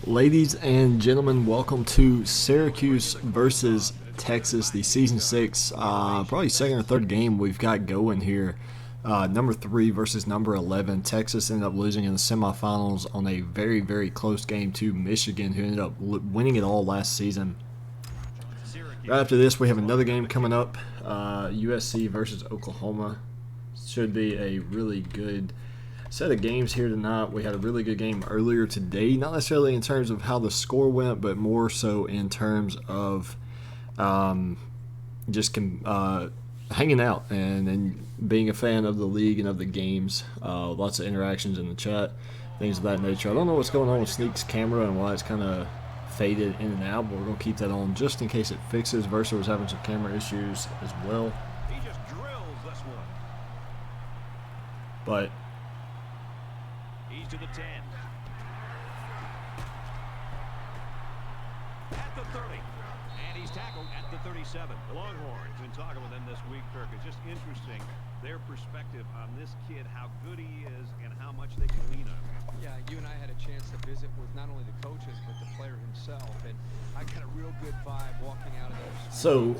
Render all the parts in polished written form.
Ladies and gentlemen, welcome to Syracuse versus Texas, the Season 6, probably second or third game we've got going here. Number 3 versus number 11. Texas ended up losing in the semifinals on a very, very close game to Michigan, who ended up winning it all last season. Right after this, we have another game coming up, USC versus Oklahoma. Should be a really good set of games here tonight. We had a really good game earlier today, not necessarily in terms of how the score went, but more so in terms of just hanging out and being a fan of the league and of the games. Lots of interactions in the chat, things of that nature. I don't know what's going on with Sneak's camera and why it's kind of faded in and out, but we're going to keep that on just in case it fixes. Versa was having some camera issues as well. He just drills this one. But he's to the 10. At the 30. And he's tackled at the 37. The Longhorns been talking with him this week, Kirk. It's just interesting, their perspective on this kid, how good he is and how much they can lean on. Yeah, you and I had a chance to visit with not only the coaches, but the player himself. And I got a real good vibe walking out of there. So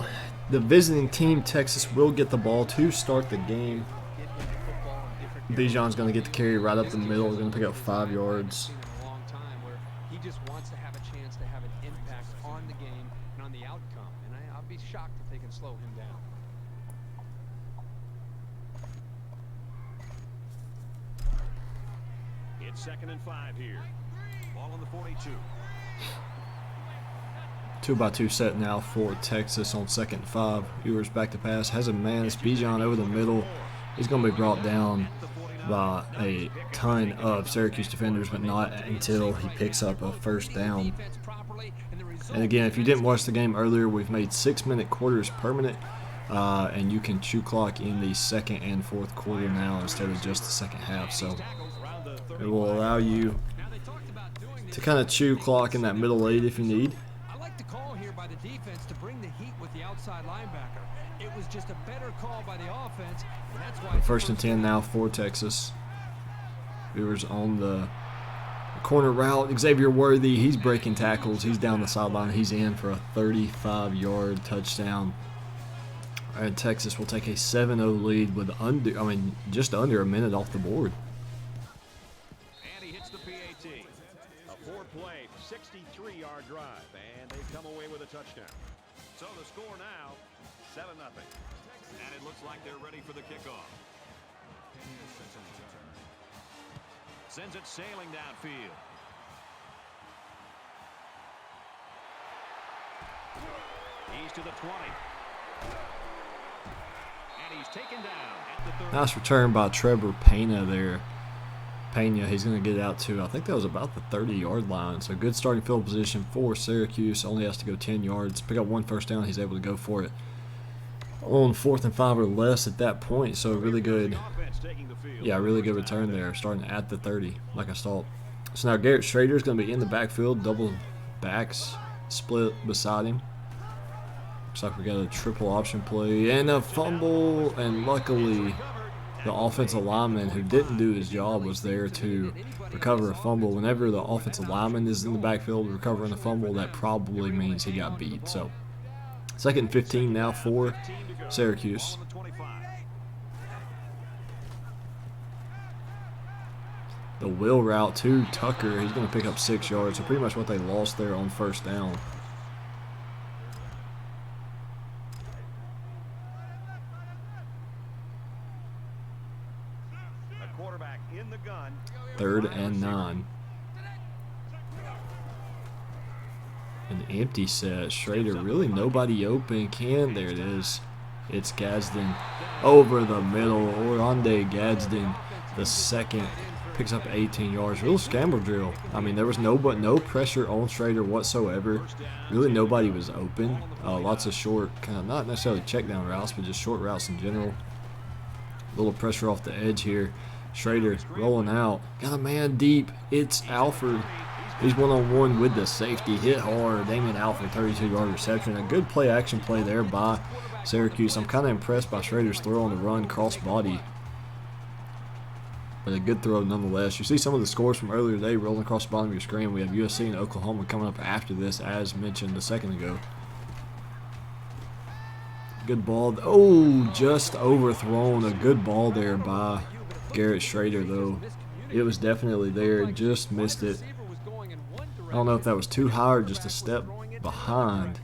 the visiting team, Texas, will get the ball to start the game. Bijan's going to get the carry right up the middle. He's going to pick up 5 yards. In a long time where he just wants to have a chance to have an impact on the game and on the outcome. And I'll be shocked if they can slow him down. It's 2nd and 5 here. Ball on the 42. 2-by-2 set now for Texas on 2nd and 5. Ewers back to pass. Has a man. It's Bijan over the middle. He's going to be brought down by a ton of Syracuse defenders, but not until he picks up a first down. And again, if you didn't watch the game earlier, we've made 6-minute quarters permanent, and you can chew clock in the 2nd and 4th quarter now instead of just the second half. So it will allow you to kind of chew clock in that middle 8 if you need. I like the call here by the defense to bring the heat with the outside linebacker. It was just a better call by the offense, and that's why. 1st and 10 now for Texas. Ewers on the corner route. Xavier Worthy, he's breaking tackles. He's down the sideline. He's in for a 35-yard touchdown. And Texas will take a 7-0 lead with just under a minute off the board. And he hits the PAT. A 4-play, 63-yard drive, and they come away with a touchdown. So the score now, 7-0. And it looks like they're ready for the kickoff. Sends it sailing downfield. He's to the 20. And he's taken down at the 30. Nice return by Trevor Pena there. Pena, he's going to get out to, I think that was about the 30-yard line. So good starting field position for Syracuse. Only has to go 10 yards. Pick up 1 first down. He's able to go for it on 4th and 5 or less at that point. So really good, really good return there, starting at the 30, like I thought. So now Garrett Schrader is going to be in the backfield, double backs split beside him. Looks like we got a triple option play and a fumble, and luckily the offensive lineman who didn't do his job was there to recover a fumble. Whenever the offensive lineman is in the backfield recovering a fumble, that probably means he got beat. So 2nd and 15 now for Syracuse. The wheel route to Tucker. He's going to pick up 6 yards. So pretty much what they lost there on first down. The quarterback in the gun. 3rd and 9. An empty set. Schrader, really nobody open. There it is. It's Gadsden over the middle. Orlando Gadsden, the second, picks up 18 yards. Real scramble drill. I mean, there was no pressure on Schrader whatsoever. Really nobody was open. Lots of short, kind of not necessarily check down routes, but just short routes in general. A little pressure off the edge here. Schrader rolling out. Got a man deep. It's Alford. He's one-on-one with the safety. Hit hard. Damien Alford, 32-yard reception. A good play-action play there by Syracuse. I'm kind of impressed by Schrader's throw on the run, cross body. but a good throw nonetheless. You see some of the scores from earlier today rolling across the bottom of your screen. We have USC and Oklahoma coming up after this, as mentioned a second ago. Good ball. Oh, just overthrown. A good ball there by Garrett Schrader, though. It was definitely there. Just missed it. I don't know if that was too high or just a step behind.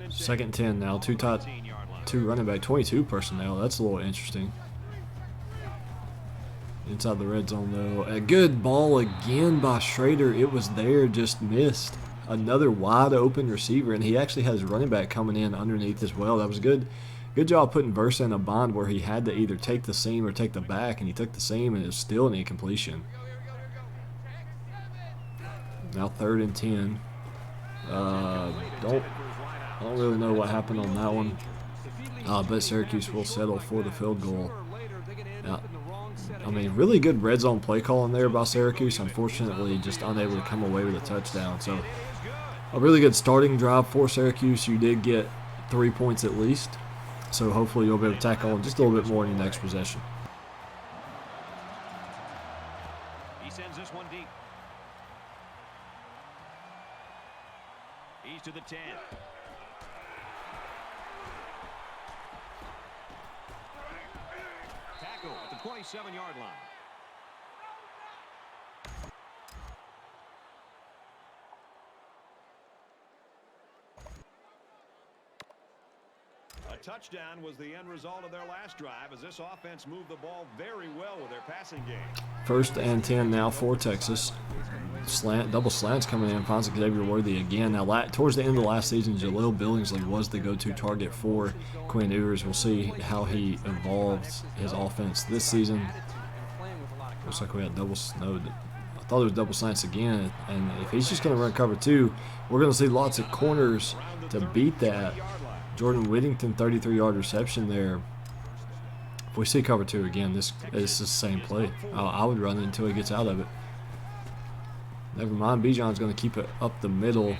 Second and 10 now. Two running back, 22 personnel. That's a little interesting. Inside the red zone, though. A good ball again by Schrader. It was there, just missed. Another wide open receiver, and he actually has running back coming in underneath as well. That was good. Good job putting Versa in a bind where he had to either take the seam or take the back, and he took the seam, and it was still an incompletion. Now 3rd and 10. I don't really know what happened on that one. But Syracuse will settle for the field goal. I mean, really good red zone play calling there by Syracuse. Unfortunately, just unable to come away with a touchdown. So, a really good starting drive for Syracuse. You did get 3 points at least. So, hopefully, you'll be able to tack on just a little bit more in your next possession. He sends this one deep. He's to the 10. Tackle at the 27-yard line. A touchdown was the end result of their last drive as this offense moved the ball very well with their passing game. 1st and 10 now for Texas. Double slants coming in. Finds Xavier Worthy again. Now, towards the end of last season, Jaleel Billingsley was the go-to target for Quinn Ewers. We'll see how he evolves his offense this season. Looks like we had double. No, I thought it was double slants again. And if he's just going to run cover 2, we're going to see lots of corners to beat that. Jordan Whittington, 33-yard reception there. If we see cover 2 again, this is the same play. I would run it until he gets out of it. Never mind, Bijan's going to keep it up the middle.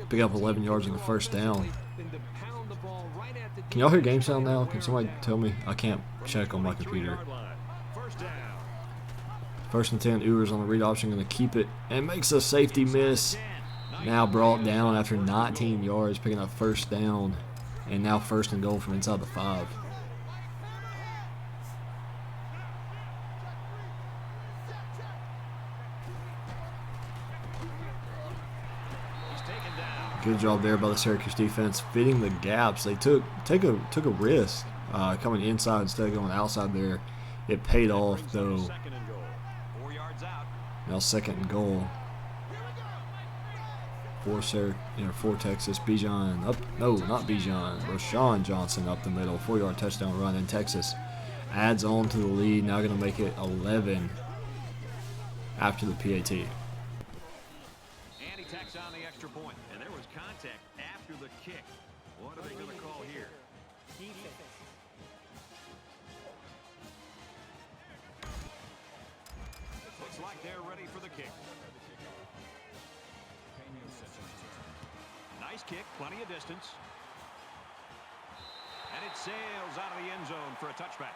Pick up 11 yards on the first down. Can y'all hear game sound now? Can somebody tell me? I can't check on my computer. 1st and 10, Ewers on the read option, going to keep it and makes a safety miss. Now brought down after 19 yards, picking up 1st down, and now 1st and goal from inside the 5. Good job there by the Syracuse defense, fitting the gaps. They took a risk coming inside instead of going outside there. It paid off though. Now 2nd and goal for Texas. Bijan up. No, not Bijan. Rashawn Johnson up the middle. 4-yard touchdown run, and Texas adds on to the lead. Now going to make it 11 after the PAT. And he tacks on the extra point. And there was contact after the kick. What are they going to call here? Looks like they're ready for the kick. Nice kick, plenty of distance. And it sails out of the end zone for a touchback.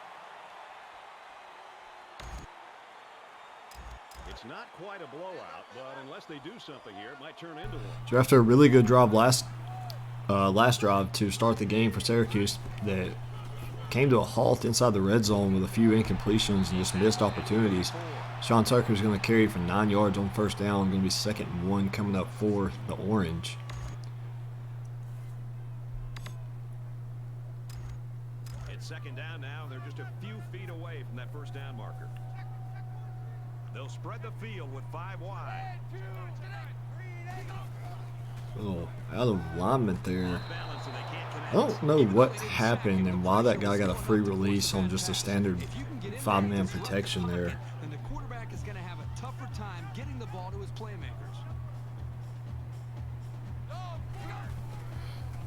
It's not quite a blowout, but unless they do something here, it might turn into one. So after a really good drive last drive to start the game for Syracuse, that came to a halt inside the red zone with a few incompletions and just missed opportunities. Sean Tucker is going to carry for 9 yards on 1st down. Going to be 2nd and 1 coming up for the Orange. It's 2nd down now. They're just a few feet away from that 1st down marker. They'll spread the field with 5 wide. Little out of alignment there. I don't know what happened and why that guy got a free release on just a standard 5-man protection there. Then the quarterback is going to have a tougher time getting the ball to his playmakers.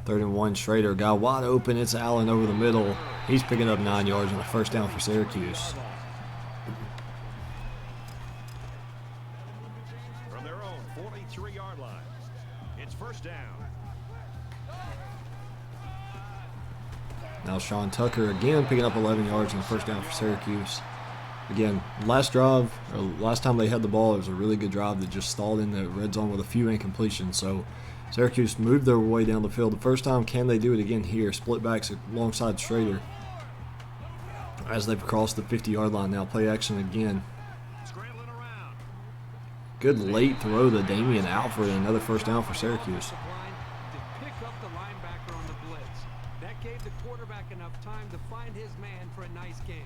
3rd and 1, Schrader got wide open. It's Allen over the middle. He's picking up 9 yards on the 1st down for Syracuse. From their own 43-yard line, it's 1st down. Now Sean Tucker again picking up 11 yards on the first down for Syracuse. Again, last time they had the ball, it was a really good drive that just stalled in the red zone with a few incompletions. So Syracuse moved their way down the field. The first time, can they do it again here? Split backs alongside Schrader as they've crossed the 50-yard line now. Play action again. Good late throw to Damian Alford, another first down for Syracuse. That gave the quarterback enough time to find his man for a nice game.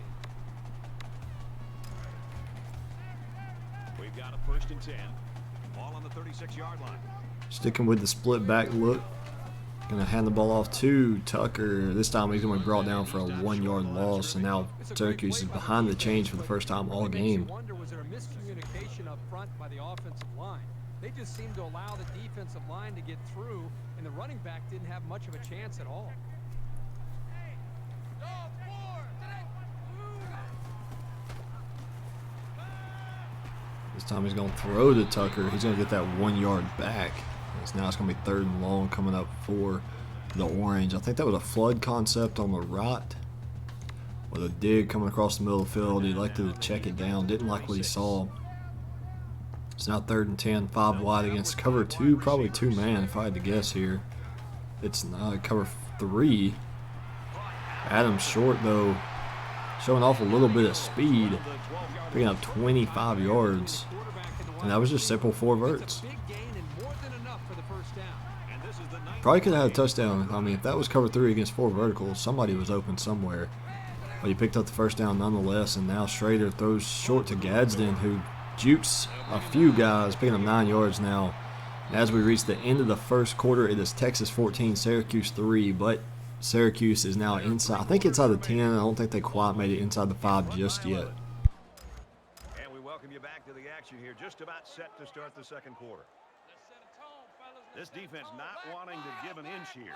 We've got a 1st and 10. Ball on the 36-yard line. Sticking with the split back look. Going to hand the ball off to Tucker. This time he's going to be brought down for a 1-yard loss. And now Syracuse is behind the chains for the first time all game. Was there a miscommunication up front by the offensive line? They just seemed to allow the defensive line to get through, and the running back didn't have much of a chance at all. This time he's going to throw to Tucker. He's going to get that 1-yard back. Now it's going to be 3rd and long coming up for the Orange. I think that was a flood concept on the right with a dig coming across the middle of the field. He liked to check it down. Didn't like what he saw. It's now 3rd and 10, 5 wide against cover 2, probably 2-man if I had to guess here. It's not cover 3. Adam Short, though, showing off a little bit of speed, picking up 25 yards. And that was just simple 4 verts. Probably could have had a touchdown. I mean, if that was cover 3 against 4 verticals, somebody was open somewhere. But he picked up the first down nonetheless, and now Schrader throws short to Gadsden, who jukes a few guys, picking up 9 yards now. And as we reach the end of the first quarter, it is Texas 14, Syracuse 3, but Syracuse is now inside. I think inside the 10. I don't think they quite made it inside the 5 just yet. And we welcome you back to the action here, just about set to start the second quarter. This defense not wanting to give an inch here.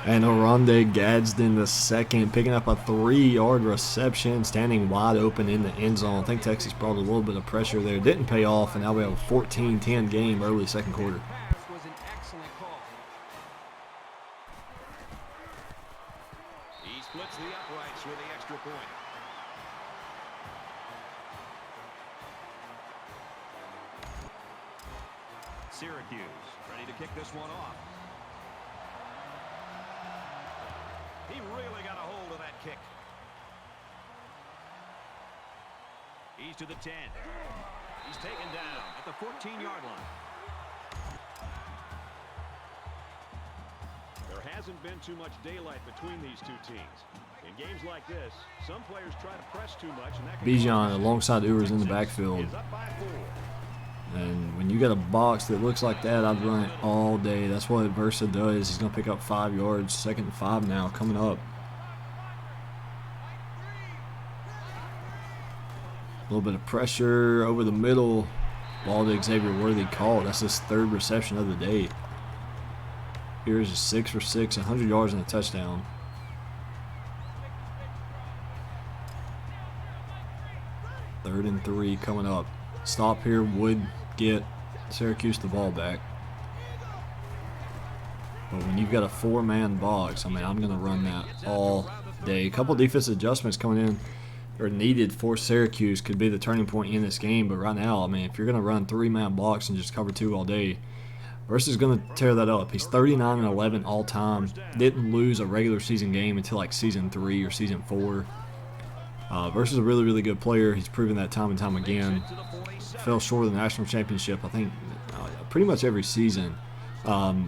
And Oronde Gadsden the second, picking up a 3-yard reception, standing wide open in the end zone. I think Texas brought a little bit of pressure there. Didn't pay off, and now we have a 14-10 game early second quarter. Was an excellent call. He splits the uprights with the extra point. Syracuse ready to kick this one off. He really got a hold of that kick. He's to the 10. He's taken down at the 14-yard line. There hasn't been too much daylight between these two teams. In games like this, some players try to press too much. Bijan alongside Ewers in the backfield. And when you got a box that looks like that, I'd run it all day. That's what Versa does. He's going to pick up 5 yards. 2nd and 5 now coming up. A little bit of pressure over the middle. Ball to Xavier Worthy caught. That's his 3rd reception of the day. Here's a 6 for 6, 100 yards and a touchdown. Third and 3 coming up. Stop here would get Syracuse the ball back. But when you've got a 4-man box, I mean, I'm going to run that all day. A couple defensive adjustments coming in or needed for Syracuse could be the turning point in this game. But right now, I mean, if you're going to run 3-man box and just cover 2 all day, Versus is going to tear that up. He's 39-11 all time. Didn't lose a regular season game until like season 3 or season 4. Versus is a really, really good player. He's proven that time and time again. Fell short of the national championship, I think, pretty much every season. But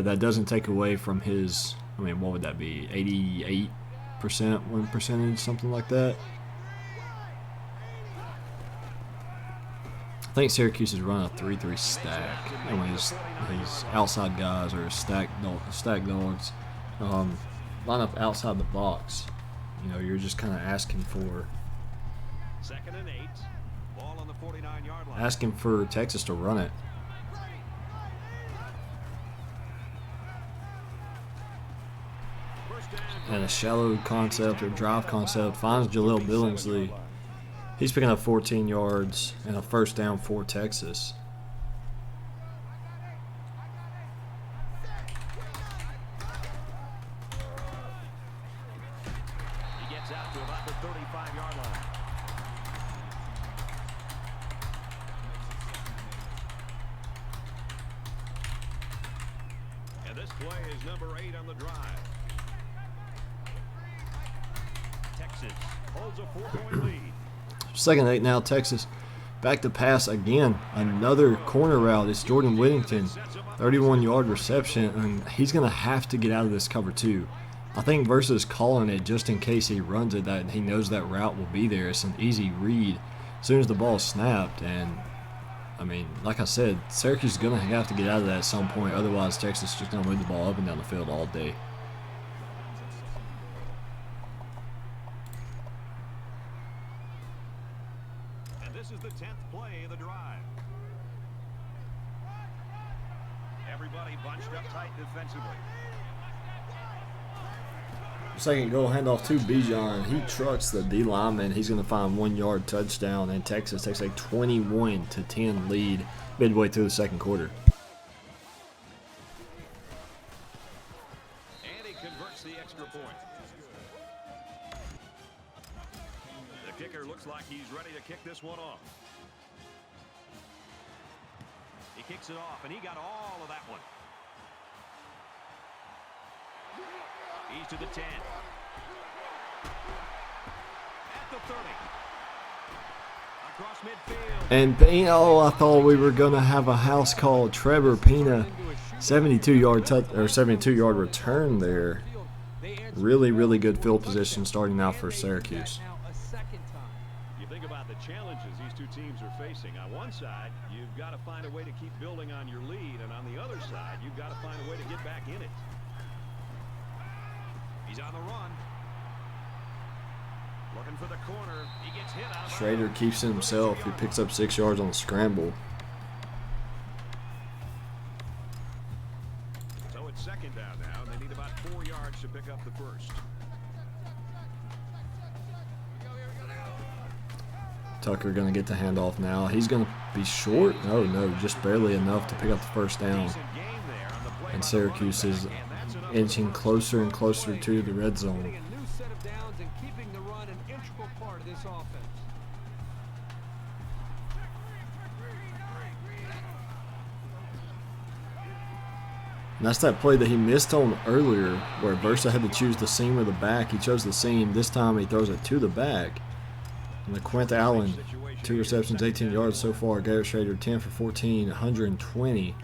that doesn't take away from his, I mean, what would that be? 88% win percentage, something like that. I think Syracuse is running a 3-3 stack. Anyway, these outside guys are stack dogs. Line up outside the box. You know, you're just kind of asking for 2nd and 8. Ball on the 49-yard line. Asking for Texas to run it. And a shallow concept or drive concept finds Jaleel Billingsley. He's picking up 14 yards and a first down for Texas. 35-yard line. And this play is number 8 on the drive. Texas holds a 4-point lead. 2nd and 8 now, Texas. Back to pass again. Another corner route. It's Jordan Whittington. 31-yard reception, and he's going to have to get out of this cover 2. I think versus calling it just in case he runs it, that he knows that route will be there. It's an easy read as soon as the ball is snapped. And, I mean, like I said, Syracuse is going to have to get out of that at some point. Otherwise, Texas is just going to move the ball up and down the field all day. And this is the 10th play of the drive. Everybody bunched up tight defensively. 2nd goal, handoff to Bijan. He trucks the D lineman. He's going to find 1-yard touchdown, and Texas takes a 21-10 lead midway through the 2nd quarter. And he converts the extra point. The kicker looks like he's ready to kick this one off. He kicks it off, and he got all of that one. He's to the 10. At the 30. Across midfield. And, I thought we were going to have a house call. Trevor Pina, 72-yard return there. Really, really good field position starting out for Syracuse. You think about the challenges these two teams are facing. On one side, you've got to find a way to keep building on your lead, and on the other side, you've got to find a way to get back in it. He's on the run. Looking for the corner. He gets hit out of Schrader keeps it himself. He picks up 6 yards on the scramble. So it's 2nd down now, and they need about 4 yards to pick up the first. Tucker going to get the handoff now. He's going to be short. Oh, no, just barely enough to pick up the first down. And Syracuse is inching closer and closer to the red zone. And that's that play that he missed on earlier where Versa had to choose the seam or the back. He chose the seam. This time he throws it to the back. And LaQuint Allen, 2 receptions, 18 yards so far. Garrett Schrader, 10 for 14, 120.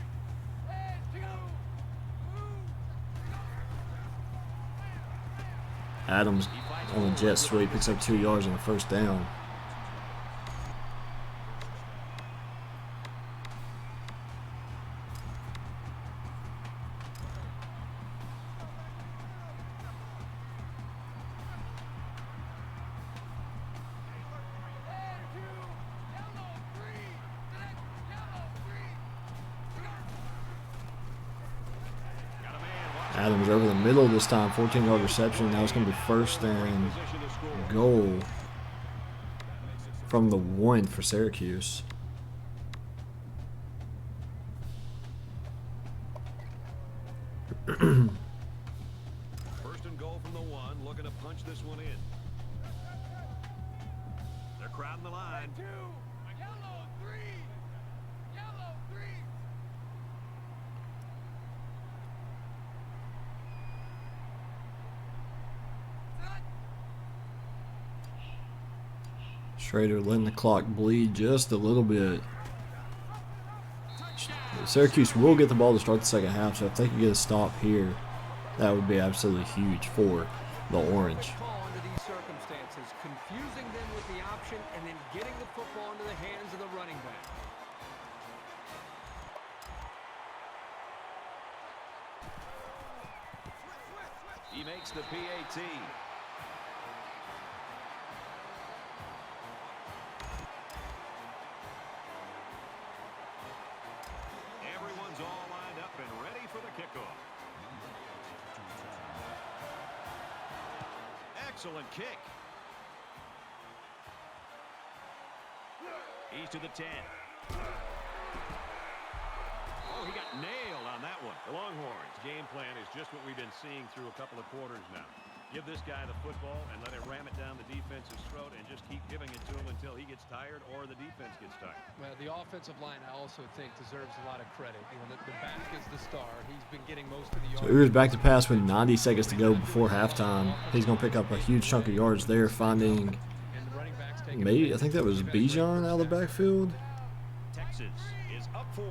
Adams on a jet sweep picks up 2 yards on the first down. Adams over the middle this time, 14-yard reception. Now it's going to be 1st and goal from the 1 for Syracuse. First and goal from the 1, looking to punch this one in. They're crowding the line. Yellow 3. Yellow 3. Schrader letting the clock bleed just a little bit. Syracuse will get the ball to start the 2nd half, so if they can get a stop here, that would be absolutely huge for the Orange. Under these circumstances, confusing them with the option and then getting the football into the hands of the running back. He makes the PAT. Everyone's all lined up and ready for the kickoff. Excellent kick. He's to the 10. Oh, he got nailed on that one. The Longhorns' game plan is just what we've been seeing through a couple of quarters now. Give this guy the football and let him ram it down the defense's throat and just keep giving it to him until he gets tired or the defense gets tired. Well, the offensive line, I also think, deserves a lot of credit. You know, the back is the star. He's been getting most of the yards. So Ewers back to pass with 90 seconds to go before halftime. He's going to pick up a huge chunk of yards there, finding maybe, I think that was Bijan out of the backfield. Texas is up 4.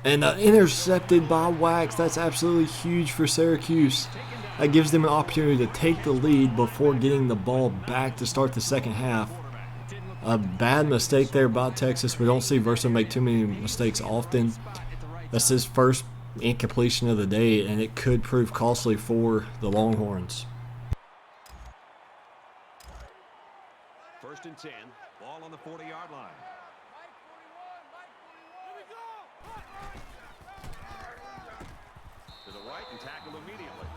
And intercepted by Wax. That's absolutely huge for Syracuse. That gives them an opportunity to take the lead before getting the ball back to start the second half. A bad mistake there by Texas. We don't see Versa make too many mistakes often. That's his first incompletion of the day, and it could prove costly for the Longhorns. 1st and 10. Ball on the 40-yard line. To the right and tackled immediately.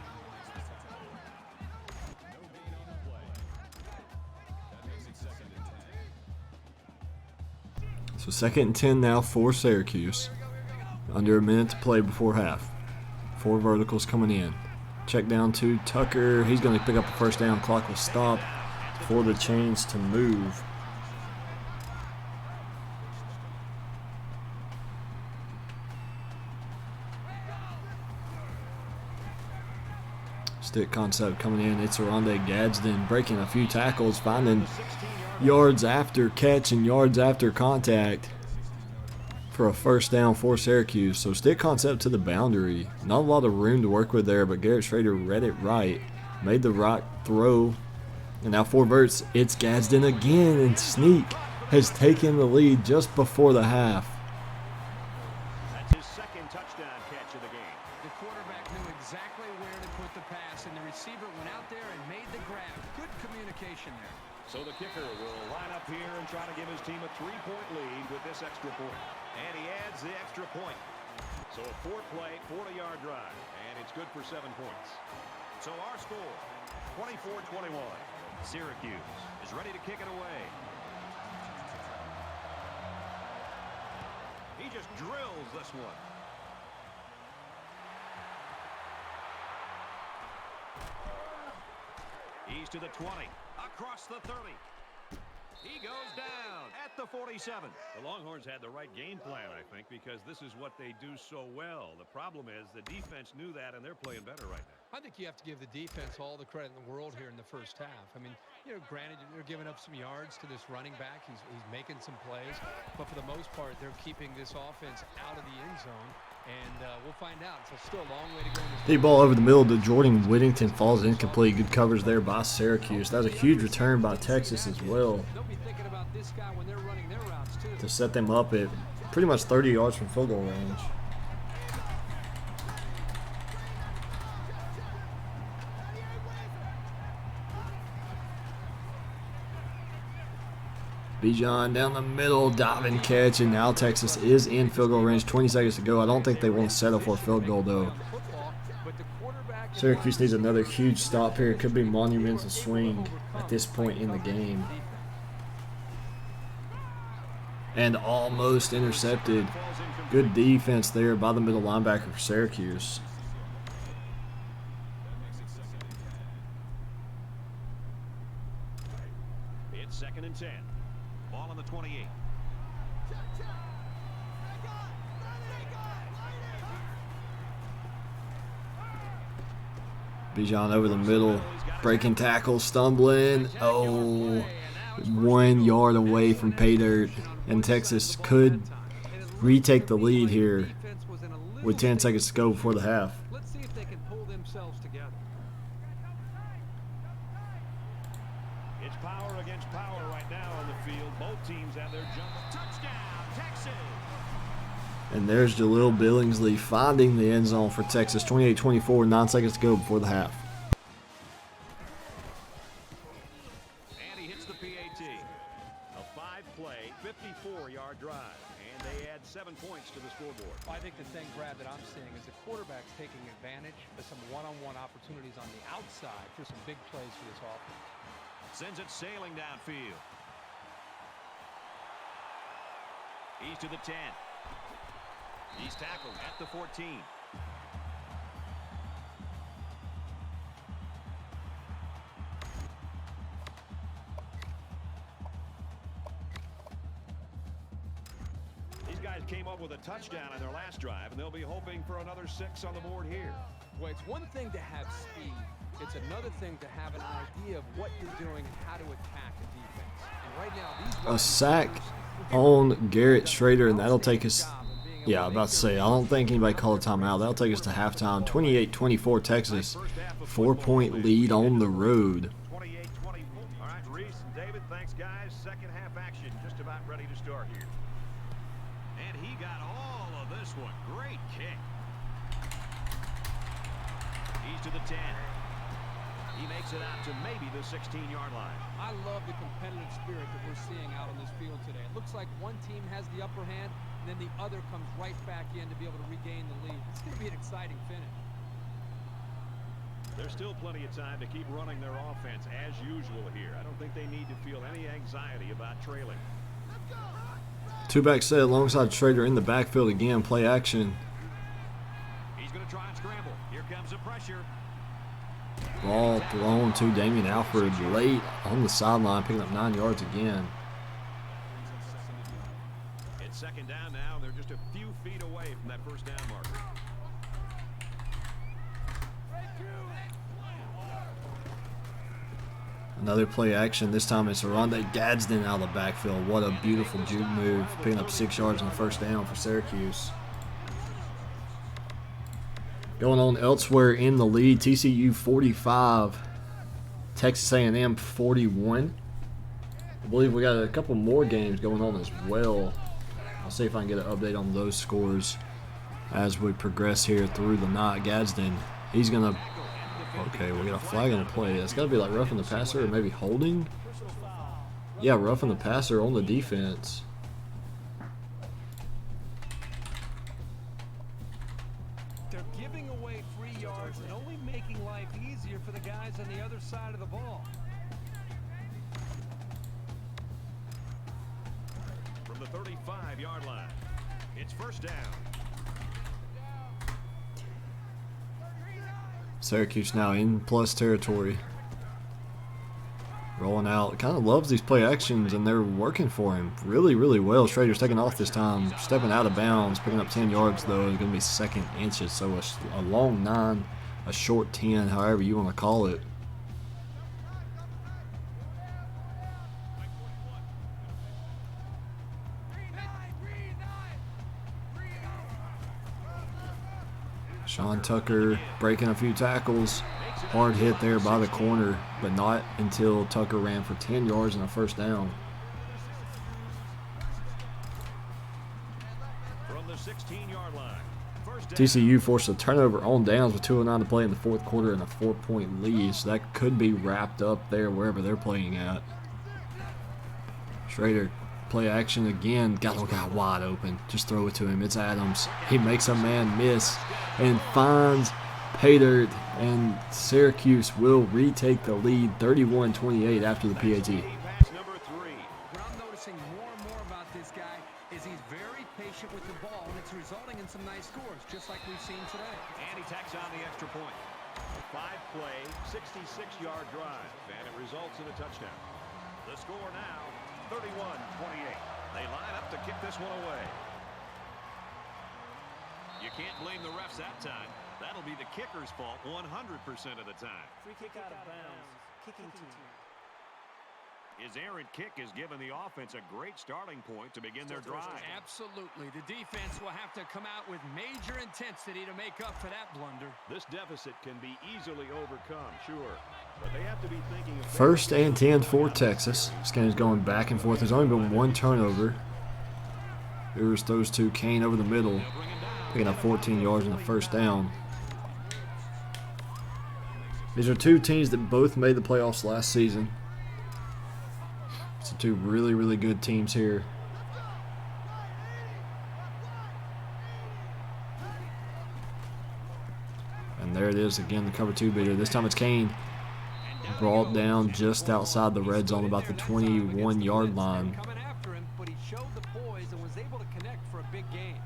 So 2nd and 10 now for Syracuse. Under a minute to play before half. 4 verticals coming in. Check down to Tucker. He's going to pick up a first down. Clock will stop for the chains to move. Stick concept coming in. It's Aronde Gadsden breaking a few tackles, finding yards after catch and yards after contact for a first down for Syracuse. So stick concept to the boundary. Not a lot of room to work with there, but Garrett Schrader read it right. Made the right throw. And now for Verts, it's Gadsden again, and Sneak has taken the lead just before the half. That's his 2nd touchdown catch of the game. The quarterback knew exactly where to put the pass, and the receiver went out there and made the grab. Good communication there. So the kicker will line up here and try to give his team a 3-point lead with this extra point. And he adds the extra point. So a 4-play, 40-yard drive, and it's good for 7 points. So our score, 24-21. Syracuse is ready to kick it away. He just drills this one. He's to the 20, across the 30. He goes down at the 47. The Longhorns had the right game plan, I think, because this is what they do so well. The problem is the defense knew that, and they're playing better right now. I think you have to give the defense all the credit in the world here in the first half. I mean, you know, granted, they're giving up some yards to this running back. He's making some plays. But for the most part, they're keeping this offense out of the end zone. And we'll find out. It's still a long way to go. Deep ball over the middle to Jordan Whittington. Falls incomplete. Good coverage there by Syracuse. That was a huge return by Texas as well. They'll be thinking about this guy when they're running their routes, too. To set them up at pretty much 30 yards from field goal range. Bijan down the middle, diving catch, and now Texas is in field goal range. 20 seconds to go. I don't think they want to settle for a field goal, though. Syracuse needs another huge stop here. It could be monumental swing at this point in the game. And almost intercepted. Good defense there by the middle linebacker for Syracuse. It's 2nd and 10. Ball on the 28. Bijan over the middle, breaking tackles, stumbling. Oh, 1 yard away from pay dirt. And Texas could retake the lead here with 10 seconds to go before the half. Let's see if they can pull themselves together. It's power against power right now on the field. Both teams have their jump. Touchdown, Texas! And there's Jaleel Billingsley finding the end zone for Texas. 28-24, 9 seconds to go before the half. And he hits the PAT. A 5-play, 54-yard drive, and they add 7 points to the scoreboard. I think the thing, Brad, that I'm seeing is the quarterback's taking advantage of some one-on-one opportunities on the outside for some big plays for this offense. Sends it sailing downfield. He's to the 10. He's tackled at the 14. These guys came up with a touchdown on their last drive, and they'll be hoping for another 6 on the board here. Well, it's one thing to have speed. It's another thing to have an idea of what you're doing and how to attack a defense. And right now, these A sack on Garrett Schrader, and that'll take us. Yeah, I'm about to say, I don't think anybody called a timeout. That'll take us to halftime. 28-24 Texas. 4-point lead on the road. 28-24. All right, Reese and David, thanks, guys. Second half action just about ready to start here. And he got all of this one. Great kick. He's to the 10. He makes it out to maybe the 16-yard line. I love the competitive spirit that we're seeing out on this field today. It looks like one team has the upper hand, and then the other comes right back in to be able to regain the lead. It's going to be an exciting finish. There's still plenty of time to keep running their offense as usual here. I don't think they need to feel any anxiety about trailing. Two-back set alongside Schrader in the backfield again. Play action. He's going to try and scramble. Here comes the pressure. Ball thrown to Damian Alford late on the sideline, picking up 9 yards again. It's second down now. They're just a few feet away from that first down marker. Another play action. This time it's Rondé Gadsden out of the backfield. What a beautiful juke move, picking up 6 yards on the first down for Syracuse. Going on elsewhere in the lead, TCU 45, Texas A&M 41. I believe we got a couple more games going on as well. I'll see if I can get an update on those scores as we progress here through the night. Gadsden, he's going to... Okay, we got a flag on the play. It's got to be like roughing the passer or maybe holding. Yeah, roughing the passer on the defense. They're giving away free yards and only making life easier for the guys on the other side of the ball. From the 35-yard line, it's first down. Syracuse now in plus territory. Rolling out. Kind of loves these play actions, and they're working for him really, really well. Schrader's taking off this time, stepping out of bounds, picking up 10 yards, though. It's going to be second inches, so a long 9, a short 10, however you want to call it. Sean Tucker breaking a few tackles. Hard hit there by the corner, but not until Tucker ran for 10 yards and a first down. From the 16-yard line, first down. TCU forced a turnover on downs with 2:09 to play in the fourth quarter and a 4-point lead, so that could be wrapped up there wherever they're playing at. Schrader, play action again. Got wide open. Just throw it to him. It's Adams. He makes a man miss and finds Pater, and Syracuse will retake the lead 31-28 after the PAT. Pass number 3. What I'm noticing more and more about this guy is he's very patient with the ball, and it's resulting in some nice scores, just like we've seen today. And he tacks on the extra point. A 5-play, 66-yard drive, and it results in a touchdown. The score now, 31-28. They line up to kick this one away. You can't blame the refs that time. That'll be the kicker's fault 100% of the time. Free kick out of bounds. Kicking team. His errant kick has given the offense a great starting point to begin their drive. Absolutely. The defense will have to come out with major intensity to make up for that blunder. This deficit can be easily overcome, sure. But they have to be thinking of First and 10 for Texas. This game's going back and forth. There's only been one turnover. Here's throws to Kane over the middle, picking up 14 yards in the first down. These are two teams that both made the playoffs last season. It's a Two really, really good teams here. And there it is again, the cover 2 beater. This time it's Kane. Brought down just outside the red zone, about the 21-yard line. Coming after him, but he showed the poise and was able to connect for a big gain.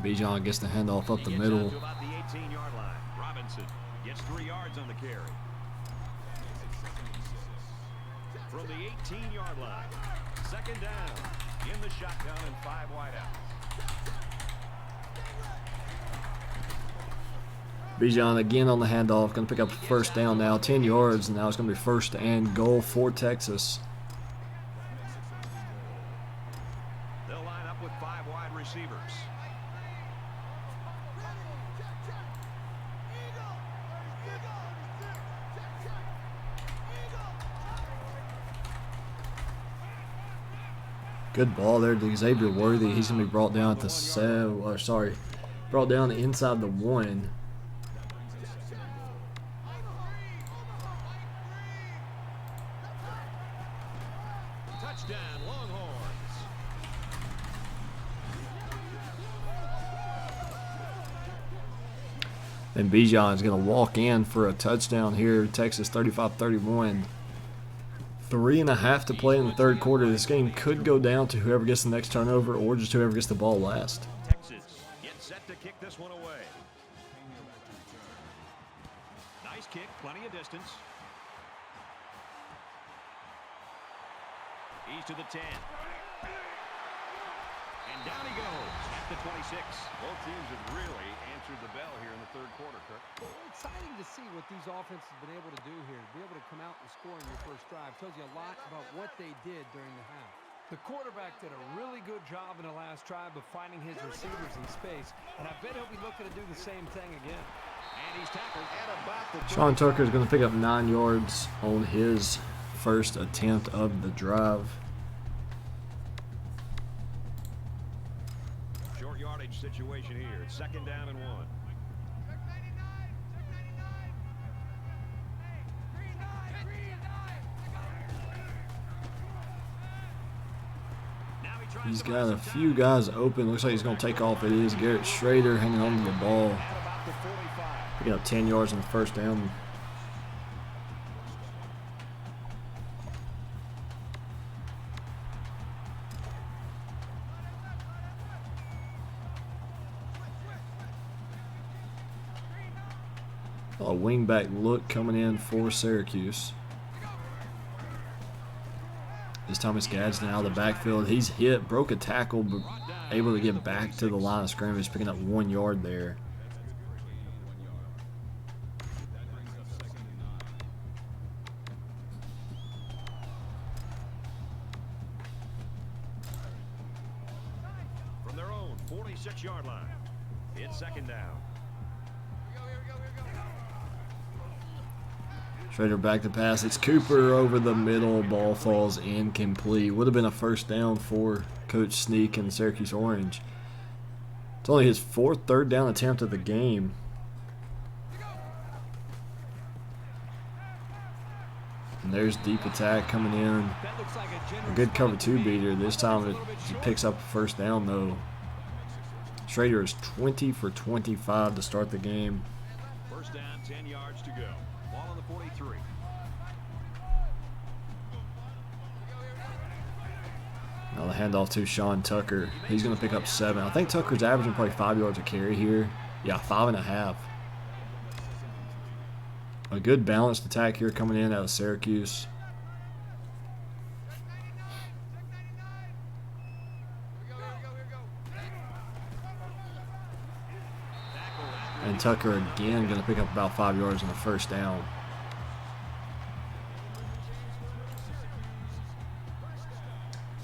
Bijan gets the handoff up the middle. About the 18-yard line. Robinson gets 3 yards on the carry. From the 18-yard line, second down, in the shotgun and 5 wideouts. Bijan again on the handoff, going to pick up first down now, 10 yards, and now it's going to be first and goal for Texas. They'll line up with 5 wide receivers. Good ball there to Xavier Worthy. He's going to be brought down at the brought down inside the 1. Touchdown, Longhorns. And Bijan is going to walk in for a touchdown here. Texas 35-31. 3.5 to play in the third quarter. This game could go down to whoever gets the next turnover or just whoever gets the ball last. Texas gets set to kick this one away. Nice kick, plenty of distance. He's to the 10. And down he goes at the 26. Both teams have really answered the bell here in the third quarter, Kirk. Well, exciting to see what these offenses have been able to do here. To be able to come out and score in your first drive tells you a lot about what they did during the half. The quarterback did a really good job in the last drive of finding his receivers in space, and I bet he'll be looking to do the same thing again. And he's tackled at about the Sean Tucker is going to pick up 9 yards on his first attempt of the drive. short yardage situation here. It's second down and 1. He's got a few guys open. Looks like he's going to take off. It is Garrett Schrader hanging on to the ball. Picking up 10 yards on the first down. A wingback look coming in for Syracuse. This time it's Gadsden out of the backfield. He's hit, broke a tackle, but able to get back to the line of scrimmage, picking up 1 yard there. From their own 46-yard line, it's second down. Schrader back to pass. It's Cooper over the middle. Ball falls incomplete. Would have been a first down for Coach Sneak and Syracuse Orange. It's only his 4th third down attempt of the game. And there's deep attack coming in. A good cover 2 beater. This time he picks up a first down though. Schrader is 20 for 25 to start the game. First down, 10 yards to go. Ball on the 43. Now the handoff to Sean Tucker. He's going to pick up 7. I think Tucker's averaging probably 5 yards a carry here. Yeah, 5.5. A good balanced attack here coming in out of Syracuse. And Tucker again going to pick up about 5 yards on the first down.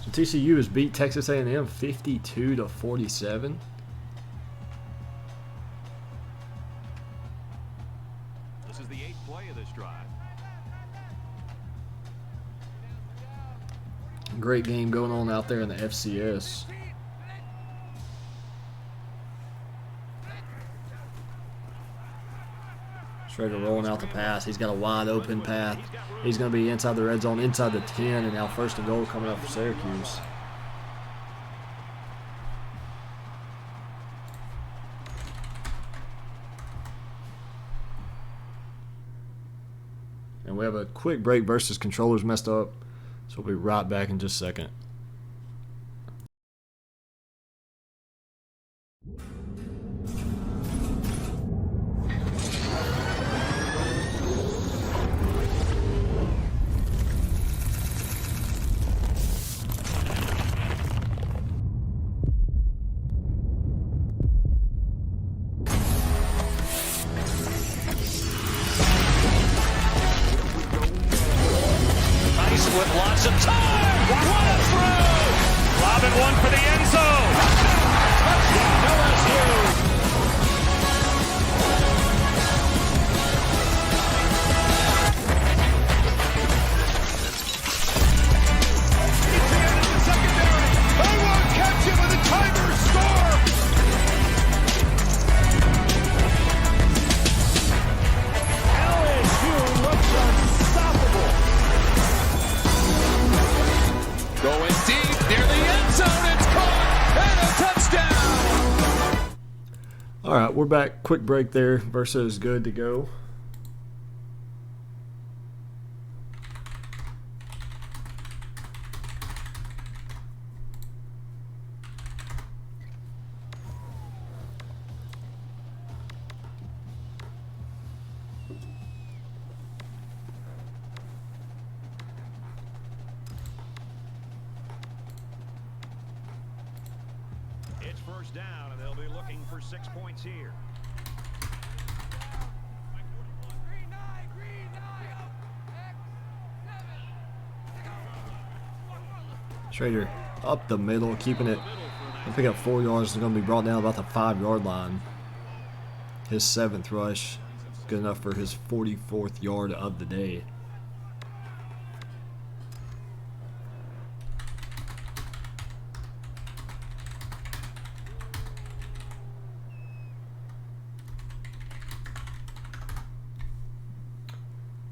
So TCU has beat Texas A&M 52-47. This is the 8th play of this drive. Great game going on out there in the FCS. Schrader rolling out the pass. He's got a wide open path. He's going to be inside the red zone, inside the 10, and now first and goal coming up for Syracuse. And we have a quick break versus controllers messed up, so we'll be right back in just a second. With lots of time. What a throw! Lobbing one for the end zone. Touchdown, LSU. He's in the secondary. They won't catch him with a timer. Score! LSU looks unstoppable. Going deep near the end zone, it's caught, and a touchdown! All right, we're back. Quick break there. Versa is good to go. It's first down, and they'll be looking for 6 points here. Schrader up the middle, keeping it. He'll pick up 4 yards. It's going to be brought down about the 5-yard line. His 7th rush, good enough for his 44th yard of the day.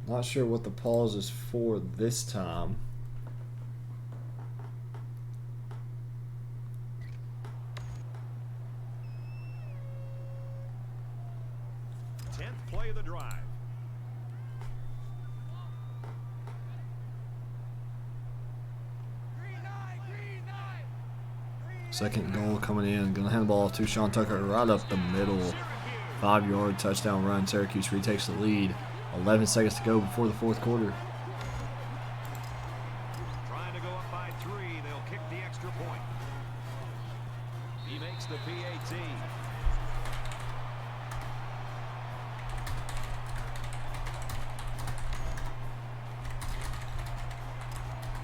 Not sure what the pause is for this time. Play of the drive. Second goal coming in. Going to hand the ball to Sean Tucker right up the middle. 5-yard touchdown run. Syracuse retakes the lead. 11 seconds to go before the fourth quarter. Trying to go up by 3. They'll kick the extra point. He makes the PAT.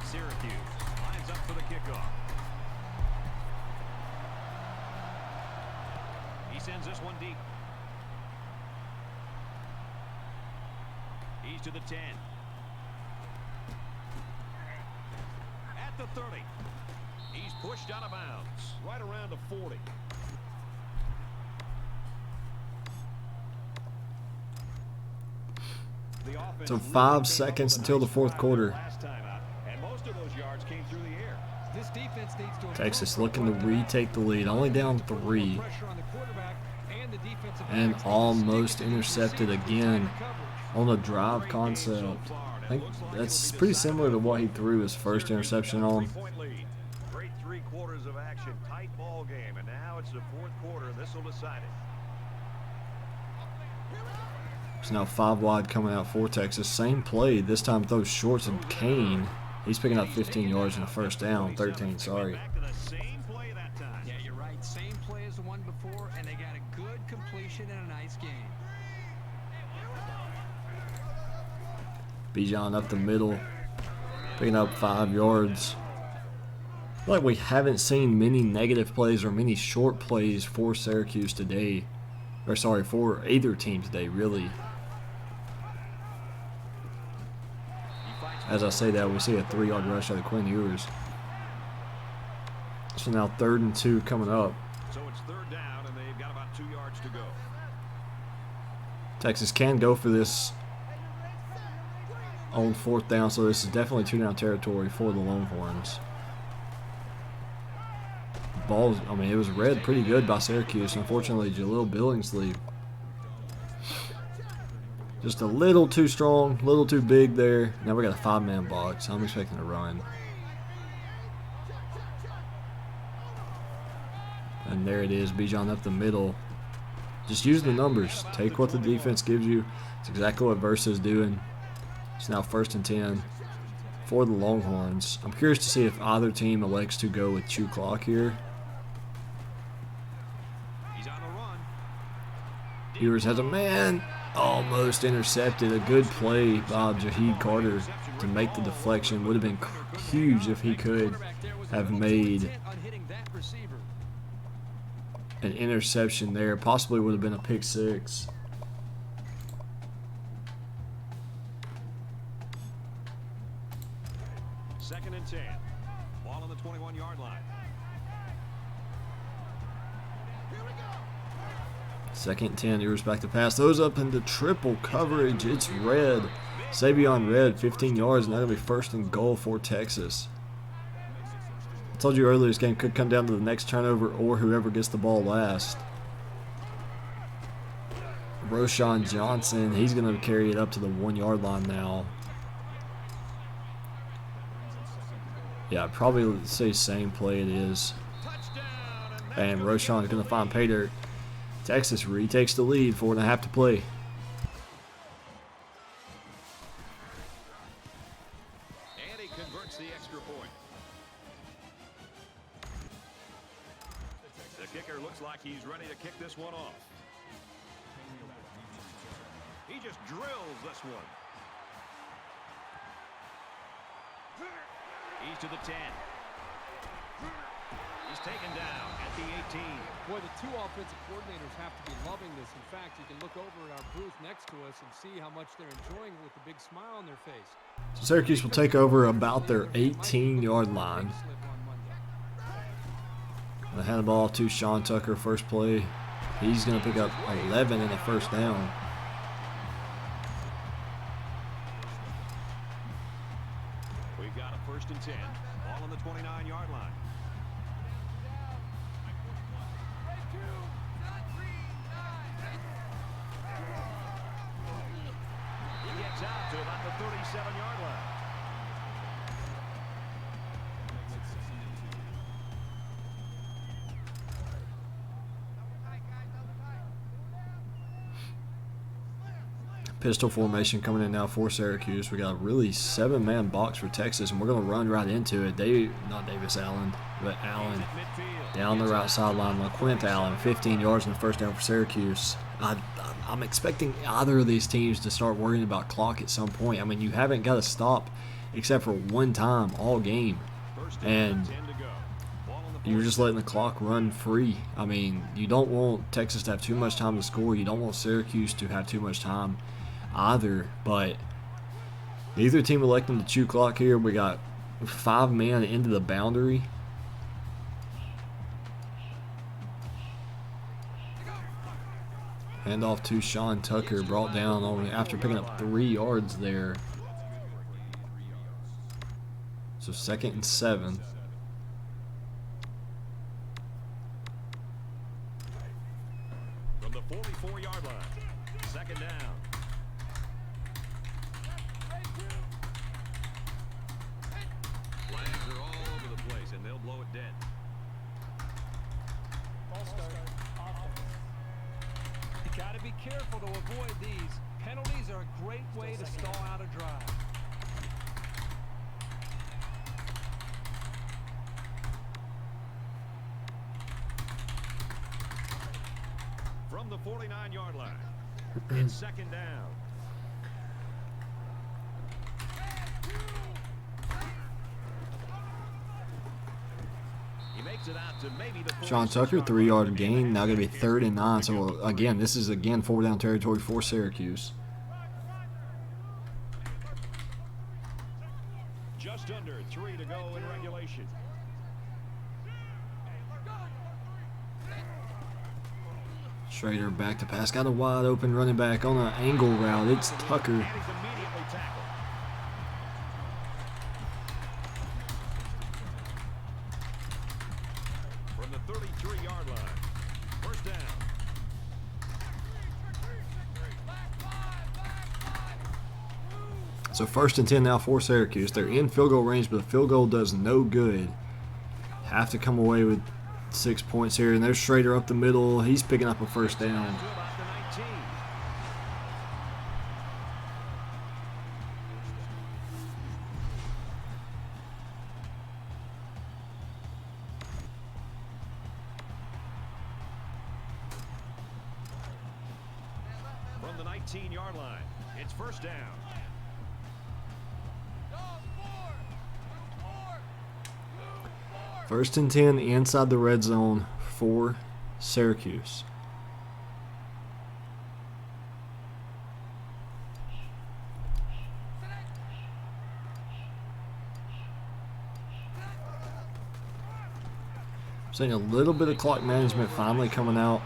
Syracuse lines up for the kickoff. He sends this one deep. He's to the 10. At the 30. He's pushed out of bounds. Right around the 40. So 5 seconds until the fourth quarter. Texas looking to retake the lead. Only down 3. And almost intercepted again on a drive concept. I think that's pretty similar to what he threw his first interception on. Great 3 quarters of action. Tight ball game. And now it's the fourth quarter. This will decide it. It's now 5 wide coming out for Texas. Same play. This time throws short to Kane. He's picking up 15 yards and a first down. 13, sorry. Yeah, you're right. Same play as the one before, and they got a good completion and a nice game. Bijan up the middle, picking up 5 yards. I feel like we haven't seen many negative plays or many short plays for Syracuse today. Or sorry, for either team today, really. As I say that, we see a 3-yard rush out of Quinn Ewers. So now 3rd and 2 coming up. So it's 3rd down, and they've got about 2 yards to go. Texas can go for this on 4th down, so this is definitely 2-down territory for the Longhorns. Ball, I mean, it was read pretty good by Syracuse. Unfortunately, Jaleel Billingsley just a little too strong, a little too big there. Now we got a 5-man box. I'm expecting a run. And there it is, Bijan up the middle. Just use the numbers. Take what the defense gives you. It's exactly what Versa is doing. It's now 1st and 10 for the Longhorns. I'm curious to see if either team elects to go with chew clock here. He's on the run. Ewers has a man. Almost intercepted. A good play by Jaheed Carter to make the deflection. Would have been huge if he could have made an interception there. Possibly would have been a pick 6. Second and 10. Ball on the 21-yard line. 2nd and 10. Ewers back to pass. Those up into triple coverage. It's red. Savion red. 15 yards. Now going to be 1st and goal for Texas. I told you earlier this game could come down to the next turnover or whoever gets the ball last. Roschon Johnson, he's going to carry it up to the 1-yard line now. Yeah, I'd probably say same play it is. And Roschon is going to find pay dirt. Texas retakes the lead, 4.5 to play. And he converts the extra point. The kicker looks like he's ready to kick this one off. He just drills this one. He's to the 10. He's taken down at the 18. Boy, the two offensive coordinators have to be loving this. In fact, you can look over at our booth next to us and see how much they're enjoying it with a big smile on their face. So Syracuse will take over about their 18-yard line. They hand the ball to Sean Tucker, first play. He's going to pick up 11 in the 1st down. We've got a 1st and 10. Ball on the 29-yard line. He gets out to about the 37-yard line. Pistol formation coming in now for Syracuse. We got a really 7-man box for Texas, and we're going to run right into it. Not Davis Allen, but Allen down the right sideline. LaQuint Allen, 15 yards in the 1st down for Syracuse. I'm expecting either of these teams to start worrying about clock at some point. I mean, you haven't got to stop except for one time all game, and you're just letting the clock run free. I mean, you don't want Texas to have too much time to score. You don't want Syracuse to have too much time either, but neither team electing to chew clock here. We got 5 men into the boundary. Hand off to Sean Tucker, brought down only after picking up 3 yards there. So 2nd and 7. From the 44-yard line, 2nd down. Flags are all over the place, and they'll blow it dead. You got to be careful to avoid these. Penalties are a great way to stall out a drive. From the 49-yard line, it's 2nd down. He makes it out to maybe the Sean Tucker, 3-yard gain. Now going to be 3rd and 9. So again, this is 4-down territory for Syracuse. Just under 3 to go in regulation. Schrader back to pass. Got a wide open running back on an angle route. It's Tucker. And he's immediately tackled. From the 33-yard line. First down. So 1st and 10 now for Syracuse. They're in field goal range, but the field goal does no good. Have to come away with 6 points here. And there's Schrader up the middle. He's picking up a first down. To about the 19. From the 19-yard line, it's first down. 1st and 10 inside the red zone for Syracuse. Seeing a little bit of clock management finally coming out.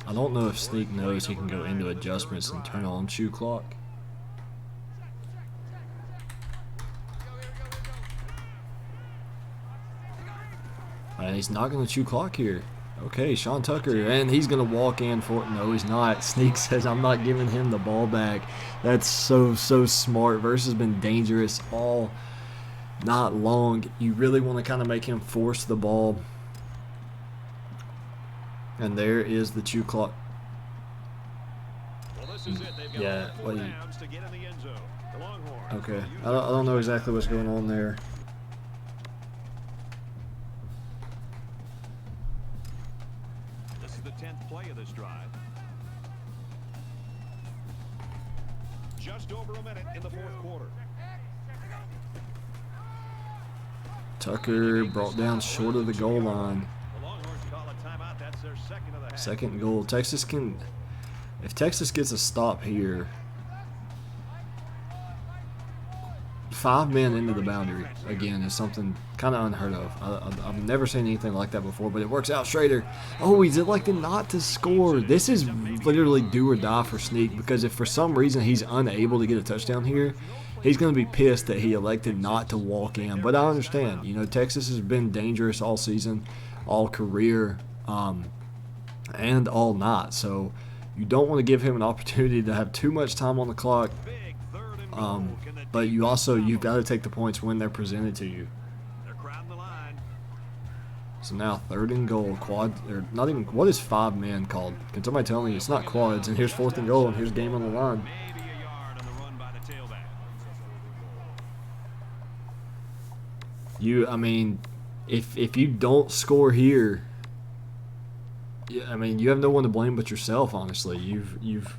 I don't know if Sneak knows he can go into adjustments and turn on chew clock. And he's not going to chew clock here. Okay, Sean Tucker, and he's going to walk in for it. No, he's not. Sneak says, I'm not giving him the ball back. That's so smart. Versus been dangerous all not long. You really want to kind of make him force the ball. And there is the chew clock. Well, this is it. They've got Yeah, all 4 well, downs to get in the end zone. The Longhorns. Okay, I don't know exactly what's going on there. This is the 10th play of this drive. Just over a minute in the 4th quarter. Tucker brought down short of the goal line. The Longhorns call a timeout. That's their second of the half. 2nd goal. Texas can, if Texas gets a stop here, 5 men into the boundary again is something kind of unheard of. I've never seen anything like that before, but it works out. Schrader, oh, he's elected not to score. This is literally do or die for Sneak, because if for some reason he's unable to get a touchdown here, he's going to be pissed that he elected not to walk in. But I understand. You know, Texas has been dangerous all season, all career, and all not. So you don't want to give him an opportunity to have too much time on the clock. But you've got to take the points when they're presented to you. They're crowding the line. So now 3rd and goal, quad, or not even, what is 5 men called? Can somebody tell me? It's not quads, and here's 4th and goal, and here's game on the line. Maybe a yard on the run by the tailback. If you don't score here, you have no one to blame but yourself. Honestly, you've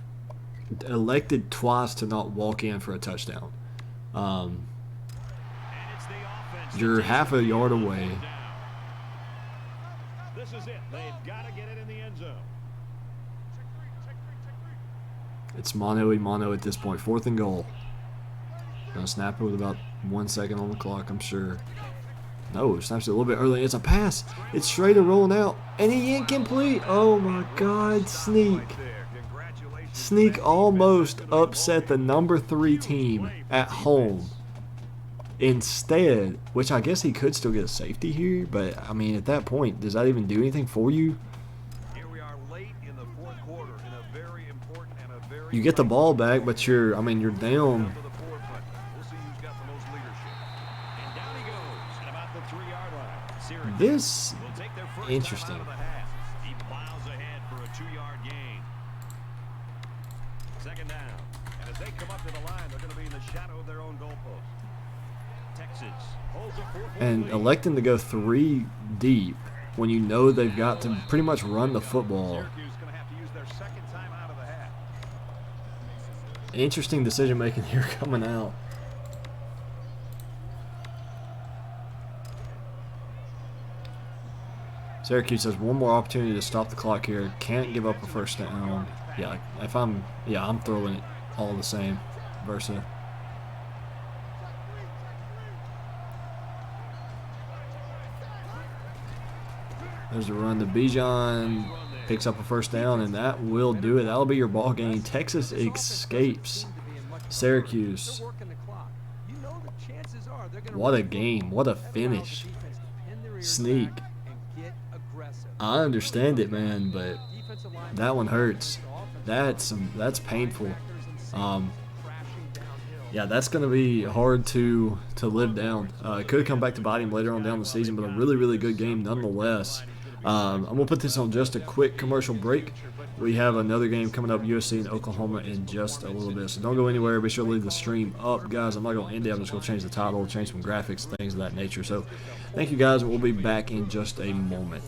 elected twice to not walk in for a touchdown. And it's the offense. You're half a yard away. This is it. They've got to get it in the end zone. It's mano-a-mano at this point. 4th and goal. Gonna snap it with about 1 second on the clock, I'm sure. No, snaps it a little bit early. It's a pass. It's Schrader rolling out, and he incomplete. Oh my God, Sneak. Sneak almost upset the number 3 team at home. Instead, which I guess he could still get a safety here, but I mean, at that point, does that even do anything for you? Here we are late in the 4th quarter in a very important and a very You get the ball back, but you're down. We'll see who's got the most leadership. And down he goes at about the 3-yard line. Syracuse This will take their first interesting. time out of the half. He plows ahead for a 2-yard gain. 2nd down. And as they come up to the line, they're going to be in the shadow of their own goalpost. Texas holds a 4-point And lead. electing to go 3 deep when you know they've got to pretty much run the football. Syracuse going to have to use their 2nd time out of the half. Interesting decision making here coming out. Syracuse has one more opportunity to stop the clock here. Can't give up a first down. Yeah, I'm throwing it all the same. Versa. There's the run to Bijan. Picks up a first down, and that will do it. That'll be your ball game. Texas escapes Syracuse. What a game. What a finish. Sneak. I understand it, man, but that one hurts. That's painful. Yeah, that's going to be hard to live down. It could come back to bite him later on down the season, but a really, really good game nonetheless. I'm going to put this on just a quick commercial break. We have another game coming up, USC and Oklahoma, in just a little bit. So don't go anywhere. Be sure to leave the stream up, guys. I'm not going to end it. I'm just going to change the title, change some graphics, things of that nature. So thank you, guys. We'll be back in just a moment.